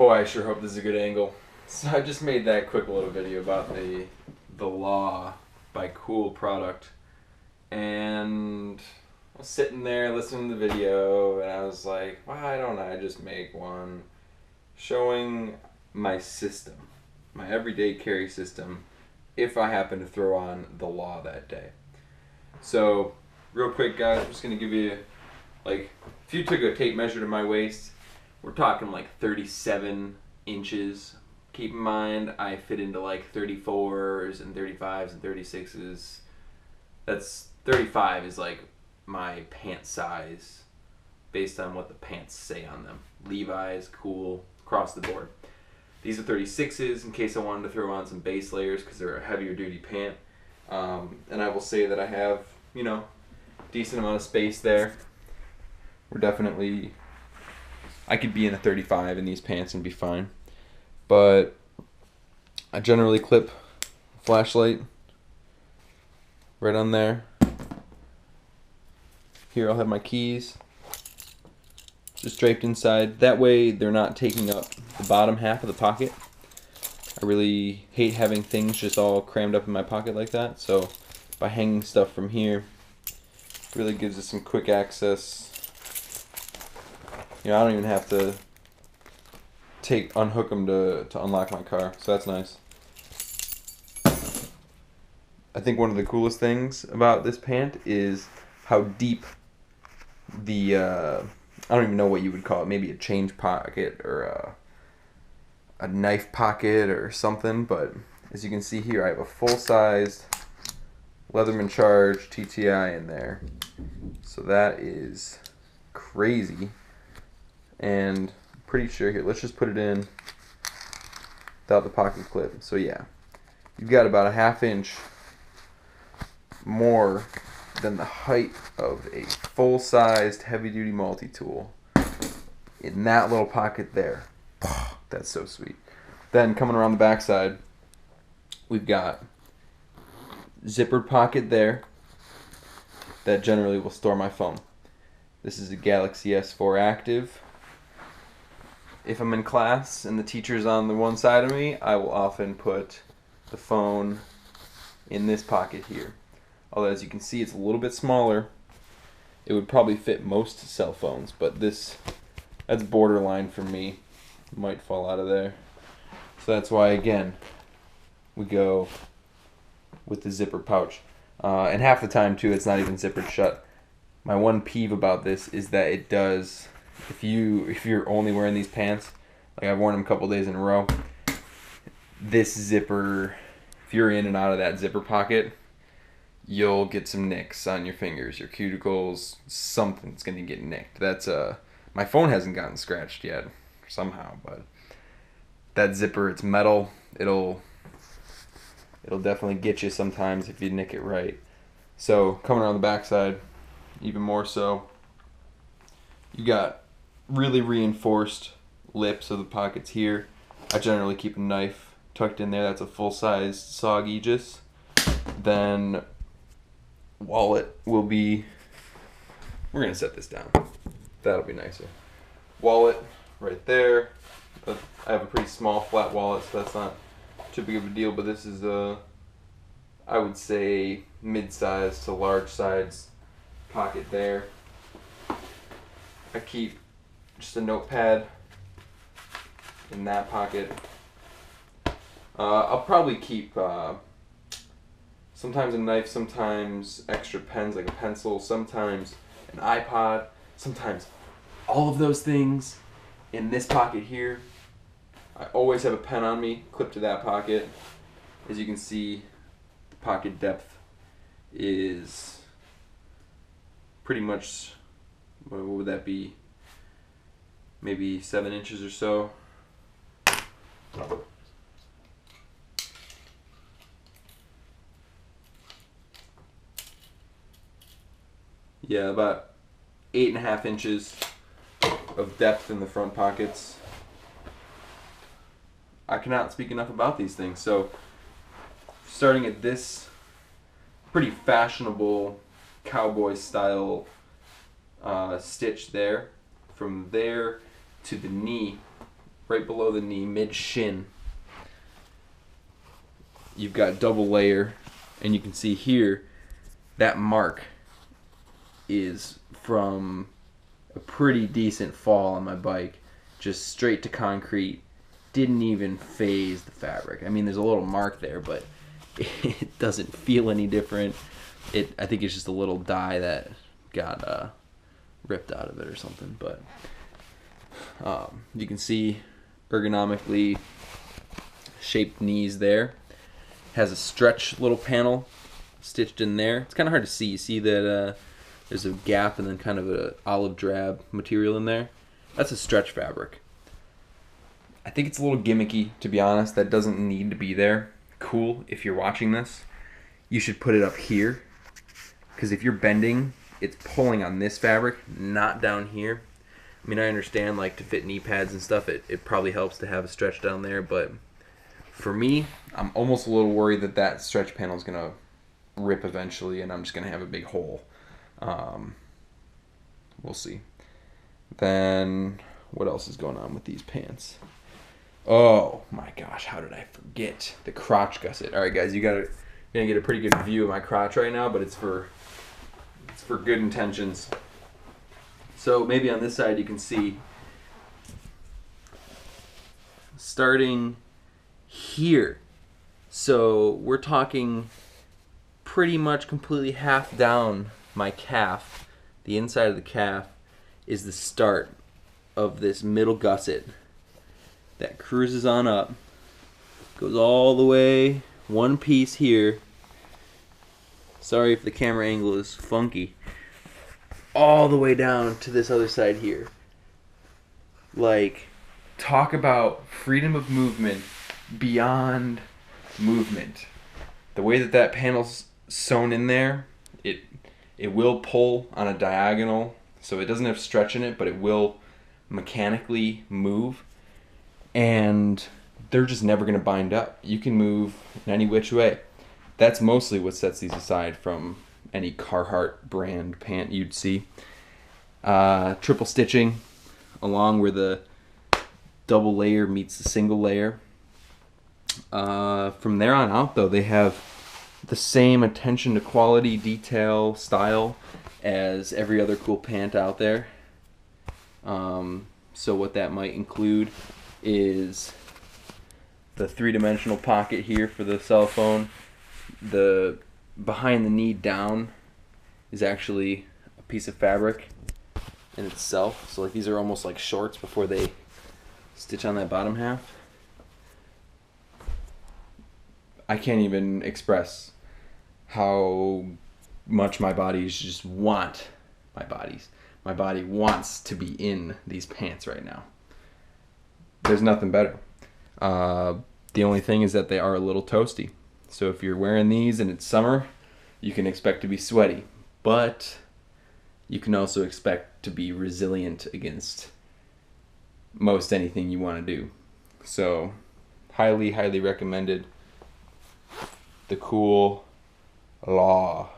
Boy, I sure hope this is a good angle. So I just made that quick little video about the Law by Kuhl product, and I was sitting there listening to the video, and I was like, why don't I just make one showing my system, my everyday carry system, if I happen to throw on the Law that day. So real quick, guys, I'm just gonna give you, like, if you took a tape measure to my waist, we're talking like 37 inches. Keep in mind, I fit into like 34s and 35s and 36s. That's 35 is like my pant size based on what the pants say on them. Levi's, Kuhl, across the board. These are 36s in case I wanted to throw on some base layers because they're a heavier duty pant. And I will say that I have, you know, decent amount of space there. We're definitely, I could be in a 35 in these pants and be fine. But I generally clip a flashlight right on there. Here I'll have my keys just draped inside. That way they're not taking up the bottom half of the pocket. I really hate having things just all crammed up in my pocket like that. So by hanging stuff from here, it really gives us some quick access. You know, I don't even have to unhook them to unlock my car, so that's nice. I think one of the coolest things about this pant is how deep the, I don't even know what you would call it, maybe a change pocket or a knife pocket or something, but as you can see here, I have a full-sized Leatherman Charge TTI in there, so that is crazy. And I'm pretty sure here, let's just put it in without the pocket clip. So yeah, you've got about a ½ inch more than the height of a full-sized heavy-duty multi-tool in that little pocket there. That's so sweet. Then coming around the backside, we've got zippered pocket there that generally will store my phone. This is a Galaxy S4 Active. If I'm in class and the teacher's on the one side of me, I will often put the phone in this pocket here. Although as you can see, it's a little bit smaller. It would probably fit most cell phones, but that's borderline for me. It might fall out of there. So that's why, again, we go with the zipper pouch. And half the time, too, it's not even zippered shut. My one peeve about this is that it does, if you're only wearing these pants, like I've worn them a couple days in a row, this zipper, if you're in and out of that zipper pocket, you'll get some nicks on your fingers, your cuticles, something's gonna get nicked. That's my phone hasn't gotten scratched yet somehow, but that zipper, it's metal, it'll definitely get you sometimes if you nick it right. So coming around the backside, even more so, you got really reinforced lips of the pockets here. I generally keep a knife tucked in there. That's a full-sized SOG Aegis. Then wallet will be, we're gonna set this down. That'll be nicer. Wallet right there. But I have a pretty small flat wallet, so that's not too big of a deal, but this is I would say mid-size to large size pocket there. I keep just a notepad in that pocket. I'll probably keep sometimes a knife, sometimes extra pens like a pencil, sometimes an iPod, sometimes all of those things in this pocket here. I always have a pen on me, clipped to that pocket. As you can see, pocket depth is pretty much, what would that be? Maybe 7 inches or so. Yeah, about 8.5 inches of depth in the front pockets. I cannot speak enough about these things. So, starting at this pretty fashionable cowboy style stitch there, from there to the knee right below the knee, mid-shin, you've got double layer, and you can see here that mark is from a pretty decent fall on my bike, just straight to concrete. Didn't even phase the fabric. I mean, there's a little mark there, but it doesn't feel any different. I think it's just a little dye that got ripped out of it or something. But you can see ergonomically shaped knees there. Has a stretch little panel stitched in there. It's kind of hard to see. You see that there's a gap and then kind of an olive drab material in there. That's a stretch fabric. I think it's a little gimmicky, to be honest. That doesn't need to be there. Kuhl, if you're watching this, you should put it up here, because if you're bending, it's pulling on this fabric, not down here. I mean, I understand, like, to fit knee pads and stuff, it probably helps to have a stretch down there, but for me, I'm almost a little worried that that stretch panel is going to rip eventually, and I'm just going to have a big hole. We'll see. Then, what else is going on with these pants? Oh my gosh, how did I forget the crotch gusset? All right, guys, you're gonna get a pretty good view of my crotch right now, but it's for good intentions. So maybe on this side you can see, starting here. So we're talking pretty much completely half down my calf. The inside of the calf is the start of this middle gusset that cruises on up, goes all the way, one piece here. Sorry if the camera angle is funky. All the way down to this other side here. Like, talk about freedom of movement beyond movement. The way that that panel's sewn in there, it will pull on a diagonal, so it doesn't have stretch in it, but it will mechanically move. And they're just never going to bind up. You can move in any which way. That's mostly what sets these aside from any Carhartt brand pant you'd see. Triple stitching along where the double layer meets the single layer. From there on out, though, they have the same attention to quality, detail, style as every other Kuhl pant out there. So what that might include is the three-dimensional pocket here for the cell phone. The behind the knee down is actually a piece of fabric in itself. So like these are almost like shorts before they stitch on that bottom half. I can't even express how much my bodies just want my body wants to be in these pants right now. There's nothing better. The only thing is that they are a little toasty. So if you're wearing these and it's summer, you can expect to be sweaty. But you can also expect to be resilient against most anything you want to do. So highly, highly recommended. The Kuhl Law.